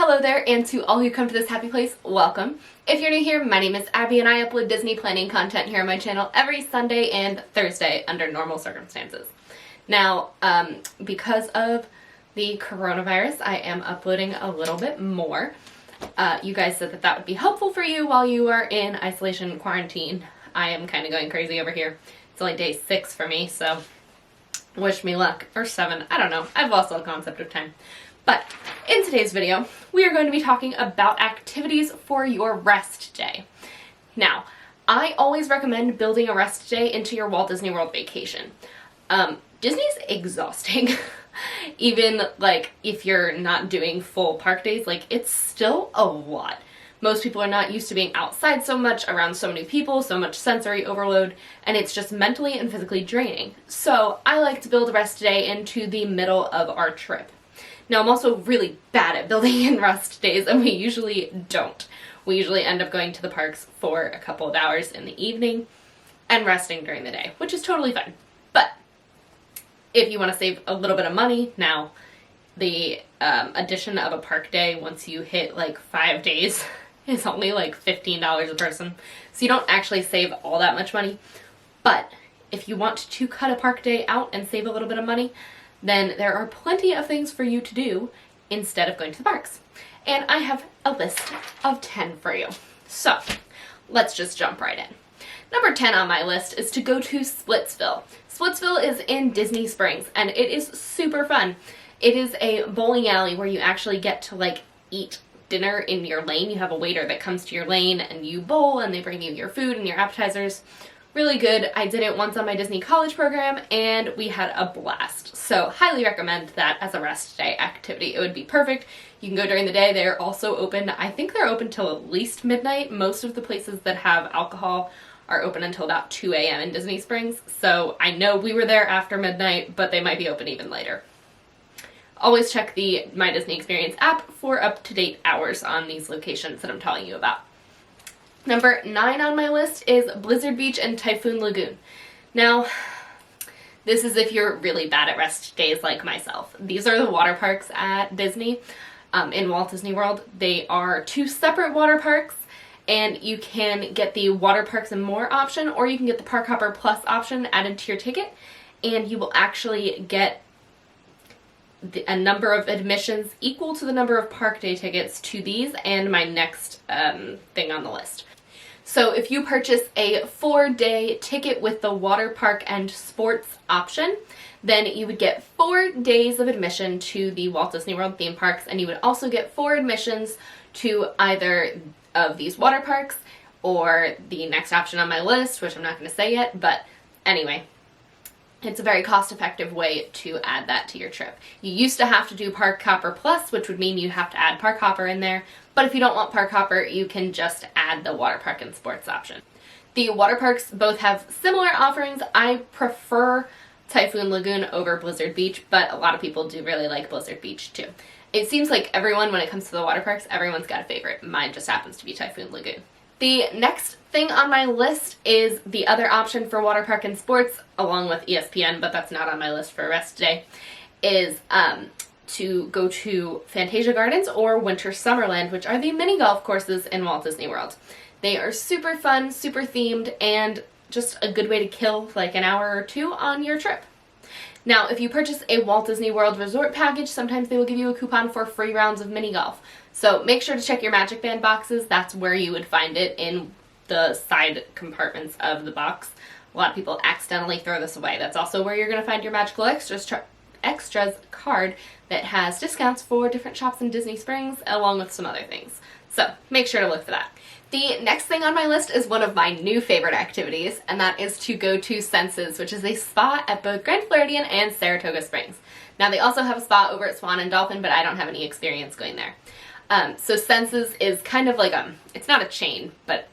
Hello there, and to all who come to this happy place, welcome. If you're new here, my name is Abby and I upload Disney planning content here on my channel every Sunday and Thursday under normal circumstances. Now, because of the coronavirus, I am uploading a little bit more. You guys said that that would be helpful for you while you are in isolation and quarantine. I am kind of going crazy over here. It's only day 6 for me, so wish me luck. Or 7, I don't know. I've lost all concept of time. But in today's video, we are going to be talking about activities for your rest day. Now, I always recommend building a rest day into your Walt Disney World vacation. Disney's exhausting. Even like if you're not doing full park days, like it's still a lot. Most people are not used to being outside so much, around so many people, so much sensory overload, and it's just mentally and physically draining. So I like to build a rest day into the middle of our trip. Now, I'm also really bad at building in rest days, and we usually don't. We usually end up going to the parks for a couple of hours in the evening and resting during the day, which is totally fine. But if you want to save a little bit of money, now the addition of a park day once you hit like 5 days is only like $15 a person. So you don't actually save all that much money. But if you want to cut a park day out and save a little bit of money, then there are plenty of things for you to do instead of going to the parks. And I have a list of 10 for you. So let's just jump right in. Number 10 on my list is to go to Splitsville. Splitsville is in Disney Springs, and it is super fun. It is a bowling alley where you actually get to like eat dinner in your lane. You have a waiter that comes to your lane and you bowl and they bring you your food and your appetizers. Really good. I did it once on my Disney college program and we had a blast. So highly recommend that as a rest day activity. It would be perfect. You can go during the day. They're also open. I think they're open till at least midnight. Most of the places that have alcohol are open until about 2 a.m. in Disney Springs. So I know we were there after midnight, but they might be open even later. Always check the My Disney Experience app for up-to-date hours on these locations that I'm telling you about. Number 9 on my list is Blizzard Beach and Typhoon Lagoon. Now, this is if you're really bad at rest days like myself. These are the water parks at Disney, in Walt Disney World. They are 2 separate water parks, and you can get the Water Parks and More option, or you can get the Park Hopper Plus option added to your ticket, and you will actually get a number of admissions equal to the number of park day tickets to these and my next thing on the list. So if you purchase a 4-day ticket with the water park and sports option, then you would get 4 days of admission to the Walt Disney World theme parks, and you would also get 4 admissions to either of these water parks or the next option on my list, which I'm not going to say yet, but anyway. It's a very cost-effective way to add that to your trip. You used to have to do Park Hopper Plus, which would mean you'd have to add Park Hopper in there, but if you don't want Park Hopper, you can just add the Water Park and Sports option. The water parks both have similar offerings. I prefer Typhoon Lagoon over Blizzard Beach, but a lot of people do really like Blizzard Beach too. It seems like everyone, when it comes to the water parks, everyone's got a favorite. Mine just happens to be Typhoon Lagoon. The next thing on my list is the other option for water park and sports, along with ESPN, but that's not on my list for rest day, is to go to Fantasia Gardens or Winter Summerland, which are the mini golf courses in Walt Disney World. They are super fun, super themed, and just a good way to kill like an hour or 2 on your trip. Now, if you purchase a Walt Disney World resort package, sometimes they will give you a coupon for free rounds of mini golf. So make sure to check your Magic Band boxes. That's where you would find it, in the side compartments of the box. A lot of people accidentally throw this away. That's also where you're going to find your Magical Extras card that has discounts for different shops in Disney Springs, along with some other things. So make sure to look for that. The next thing on my list is one of my new favorite activities, and that is to go to Senses, which is a spa at both Grand Floridian and Saratoga Springs. Now, they also have a spa over at Swan and Dolphin, but I don't have any experience going there. So Senses is kind of like it's not a chain, but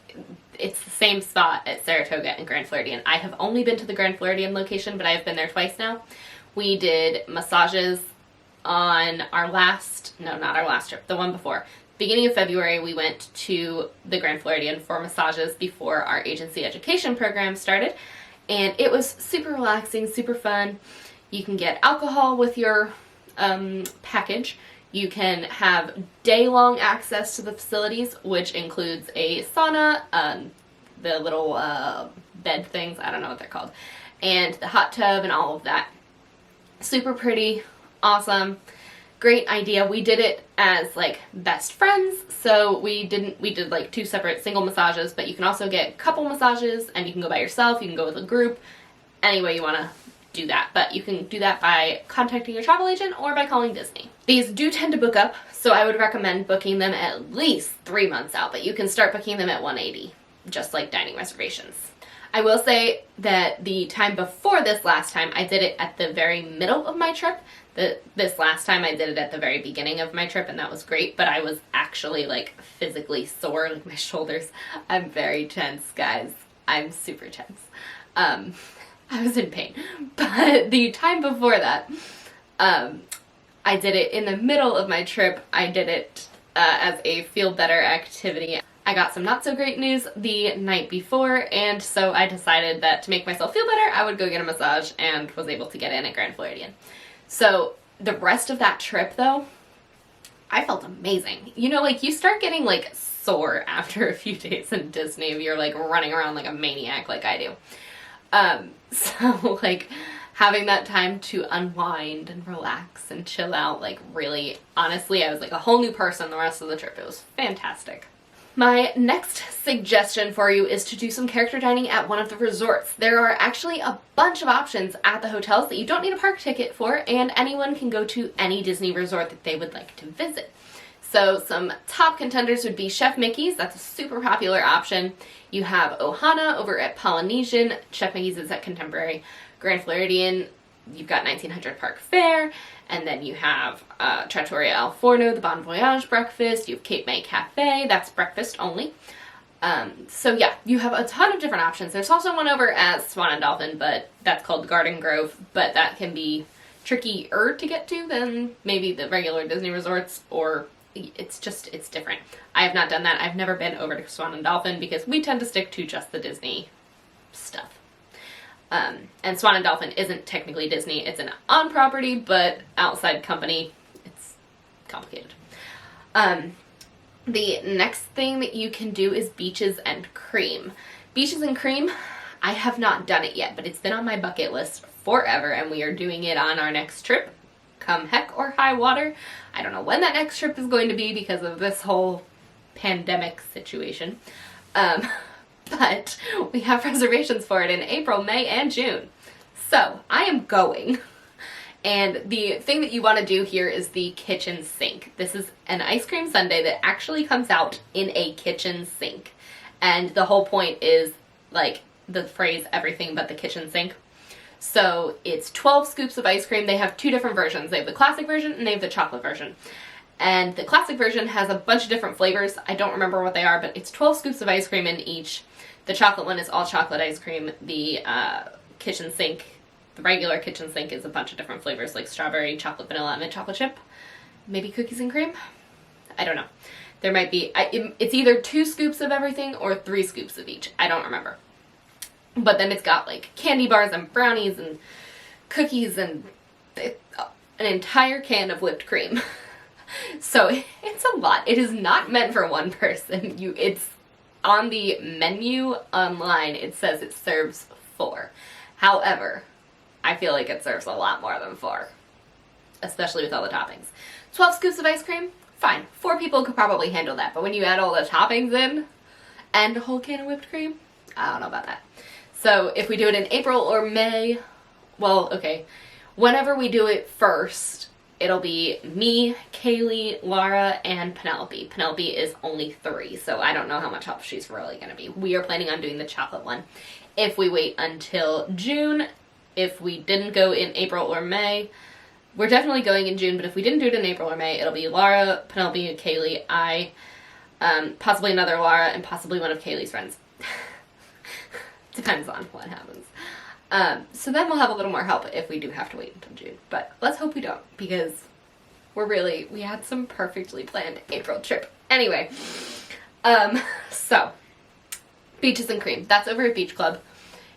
it's the same spot at Saratoga and Grand Floridian. I have only been to the Grand Floridian location, but I have been there twice now. We did massages on our last, no, not our last trip, the one before. Beginning of February, we went to the Grand Floridian for massages before our agency education program started, and it was super relaxing, super fun. You can get alcohol with your package. You can have day-long access to the facilities, which includes a sauna, the little bed things, I don't know what they're called, and the hot tub and all of that. Super pretty, awesome, great idea. We did it as like best friends, so we did like 2 separate single massages, but you can also get couple massages, and you can go by yourself, you can go with a group, any way you want to do that, but you can do that by contacting your travel agent or by calling Disney. These do tend to book up, so I would recommend booking them at least 3 months out, but you can start booking them at 180, just like dining reservations. I will say that the time before this last time, I did it at the very middle of my trip. This last time I did it at the very beginning of my trip, and that was great, but I was actually like physically sore, like my shoulders. I'm very tense, guys. I'm super tense. I was in pain. But the time before that, I did it in the middle of my trip. I did it as a feel better activity. I got some not so great news the night before, and so I decided that to make myself feel better, I would go get a massage, and was able to get in at Grand Floridian. So the rest of that trip though, I felt amazing. You know, like you start getting like sore after a few days in Disney if you're like running around like a maniac like I do. So like having that time to unwind and relax and chill out, like really, honestly, I was like a whole new person the rest of the trip. It was fantastic. My next suggestion for you is to do some character dining at one of the resorts. There are actually a bunch of options at the hotels that you don't need a park ticket for, and anyone can go to any Disney resort that they would like to visit. So some top contenders would be Chef Mickey's. That's a super popular option. You have Ohana over at Polynesian. Chef Mickey's is at Contemporary. Grand Floridian, you've got 1900 Park Fair. And then you have Trattoria Al Forno, the Bon Voyage breakfast. You have Cape May Cafe. That's breakfast only. So yeah, you have a ton of different options. There's also one over at Swan and Dolphin, but that's called Garden Grove. But that can be trickier to get to than maybe the regular Disney resorts, or it's different. I have not done that. I've never been over to Swan and Dolphin because we tend to stick to just the Disney stuff. And Swan and Dolphin isn't technically Disney. It's an on-property, but outside company. It's complicated. The next thing that you can do is Beaches and Cream. Beaches and Cream, I have not done it yet, but it's been on my bucket list forever, and we are doing it on our next trip, come heck or high water. I don't know when that next trip is going to be because of this whole pandemic situation. But we have reservations for it in April, May, and June. So I am going. And the thing that you want to do here is the kitchen sink. This is an ice cream sundae that actually comes out in a kitchen sink. And the whole point is like the phrase everything but the kitchen sink. So it's 12 scoops of ice cream. They have 2 different versions. They have the classic version and they have the chocolate version. And the classic version has a bunch of different flavors. I don't remember what they are, but it's 12 scoops of ice cream in each. The chocolate one is all chocolate ice cream. The kitchen sink, the regular kitchen sink, is a bunch of different flavors like strawberry, chocolate vanilla, and mint chocolate chip. Maybe cookies and cream? I don't know. There might be, it's either 2 scoops of everything or 3 scoops of each. I don't remember. But then it's got like candy bars and brownies and cookies and an entire can of whipped cream. So it's a lot. It is not meant for one person. It's on the menu online. It says it serves 4. However, I feel like it serves a lot more than 4, especially with all the toppings. 12 scoops of ice cream, fine. 4 people could probably handle that. But when you add all the toppings in and a whole can of whipped cream, I don't know about that. So if we do it in April or May, well, okay, whenever we do it first, it'll be me, Kaylee, Laura, and Penelope. Penelope is only 3, so I don't know how much help she's really going to be. We are planning on doing the chocolate one. If we wait until June, if we didn't go in April or May, we're definitely going in June, but if we didn't do it in April or May, it'll be Laura, Penelope, Kaylee, I, possibly another Laura, and possibly one of Kaylee's friends. Depends on what happens. So then we'll have a little more help if we do have to wait until June. But let's hope we don't, because we had some perfectly planned April trip. Anyway, so Beaches and Cream. That's over at Beach Club.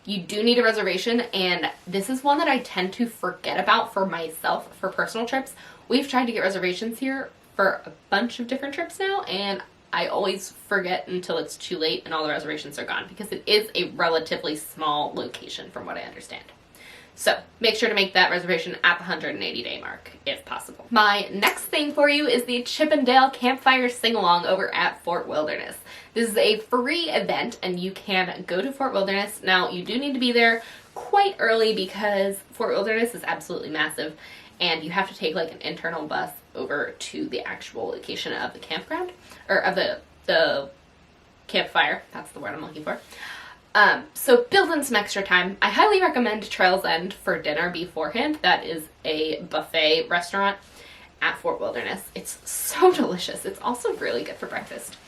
You do need a reservation, and this is one that I tend to forget about for myself for personal trips. We've tried to get reservations here for a bunch of different trips now, and I always forget until it's too late and all the reservations are gone, because it is a relatively small location from what I understand. So make sure to make that reservation at the 180-day mark if possible. My next thing for you is the Chip 'n Dale Campfire Sing-Along over at Fort Wilderness. This is a free event and you can go to Fort Wilderness. Now you do need to be there quite early because Fort Wilderness is absolutely massive and you have to take like an internal bus over to the actual location of the campground, or of the campfire. That's the word I'm looking for. So build in some extra time. I highly recommend Trails End for dinner beforehand. That is a buffet restaurant at Fort Wilderness. It's so delicious. It's also really good for breakfast.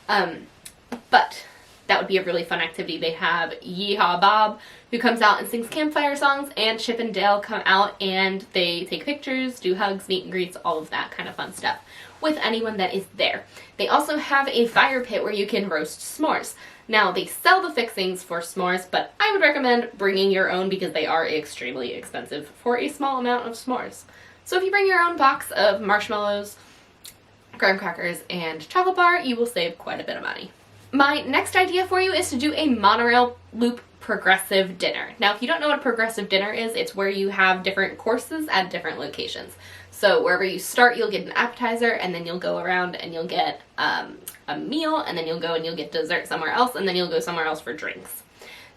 But that would be a really fun activity. They have Yeehaw Bob, who comes out and sings campfire songs, and Chip and Dale come out and they take pictures, do hugs, meet and greets, all of that kind of fun stuff with anyone that is there. They also have a fire pit where you can roast s'mores. Now, they sell the fixings for s'mores, but I would recommend bringing your own because they are extremely expensive for a small amount of s'mores. So if you bring your own box of marshmallows, graham crackers, and chocolate bar, you will save quite a bit of money. My next idea for you is to do a monorail loop progressive dinner. Now, if you don't know what a progressive dinner is, it's where you have different courses at different locations. So wherever you start, you'll get an appetizer, and then you'll go around and you'll get a meal, and then you'll go and you'll get dessert somewhere else, and then you'll go somewhere else for drinks.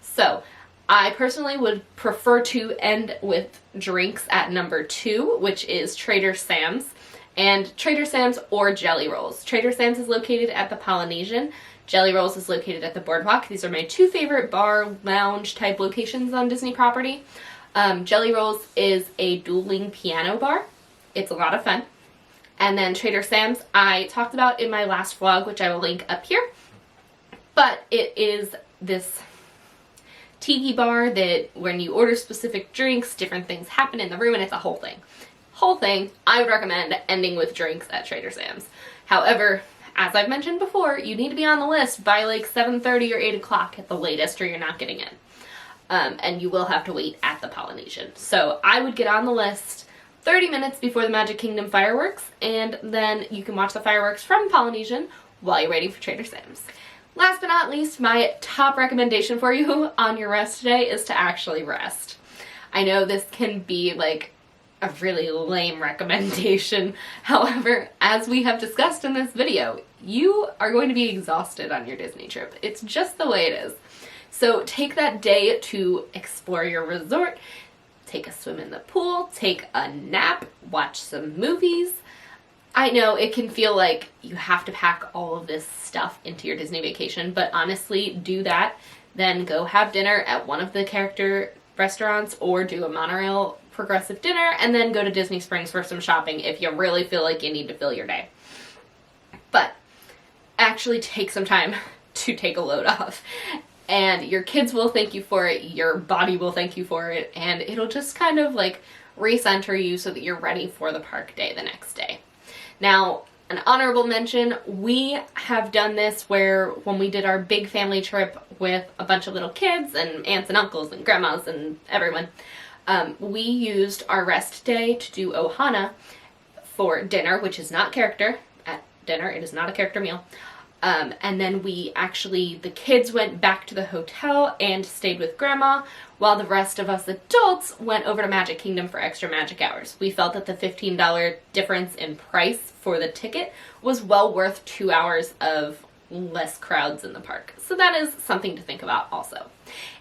So I personally would prefer to end with drinks at number 2, which is Trader Sam's. And Trader Sam's or Jelly Rolls. Trader Sam's is located at the Polynesian. Jelly Rolls is located at the Boardwalk. These are my 2 favorite bar, lounge type locations on Disney property. Jelly Rolls is a dueling piano bar. It's a lot of fun. And then Trader Sam's, I talked about in my last vlog, which I will link up here. But it is this tiki bar that when you order specific drinks, different things happen in the room, and it's a whole thing. I would recommend ending with drinks at Trader Sam's. However, as I've mentioned before, you need to be on the list by like 7:30 or 8 o'clock at the latest, or you're not getting in. And you will have to wait at the Polynesian. So I would get on the list 30 minutes before the Magic Kingdom fireworks, and then you can watch the fireworks from Polynesian while you're waiting for Trader Sam's. Last but not least, my top recommendation for you on your rest day is to actually rest. I know this can be like a really lame recommendation. However, as we have discussed in this video, you are going to be exhausted on your Disney trip. It's just the way it is. So take that day to explore your resort, take a swim in the pool, take a nap, watch some movies. I know it can feel like you have to pack all of this stuff into your Disney vacation, but honestly, do that. Then go have dinner at one of the character restaurants or do a monorail progressive dinner, and then go to Disney Springs for some shopping if you really feel like you need to fill your day. But actually take some time to take a load off. And your kids will thank you for it, your body will thank you for it, and it'll just kind of like recenter you so that you're ready for the park day the next day. Now, an honorable mention, we have done this where when we did our big family trip with a bunch of little kids and aunts and uncles and grandmas and everyone, we used our rest day to do Ohana for dinner, which is not character at dinner. It is not a character meal. And then the kids went back to the hotel and stayed with grandma, while the rest of us adults went over to Magic Kingdom for extra magic hours. We felt that the $15 difference in price for the ticket was well worth 2 hours of less crowds in the park. So that is something to think about also.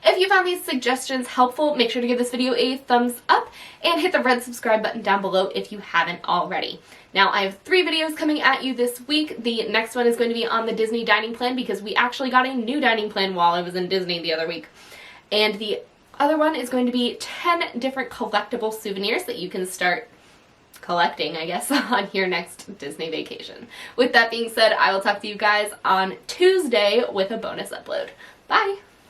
If you found these suggestions helpful, make sure to give this video a thumbs up and hit the red subscribe button down below if you haven't already. Now, I have 3 videos coming at you this week. The next one is going to be on the Disney dining plan because we actually got a new dining plan while I was in Disney the other week. And the other one is going to be 10 different collectible souvenirs that you can start collecting, I guess, on your next Disney vacation. With that being said, I will talk to you guys on Tuesday with a bonus upload. Bye!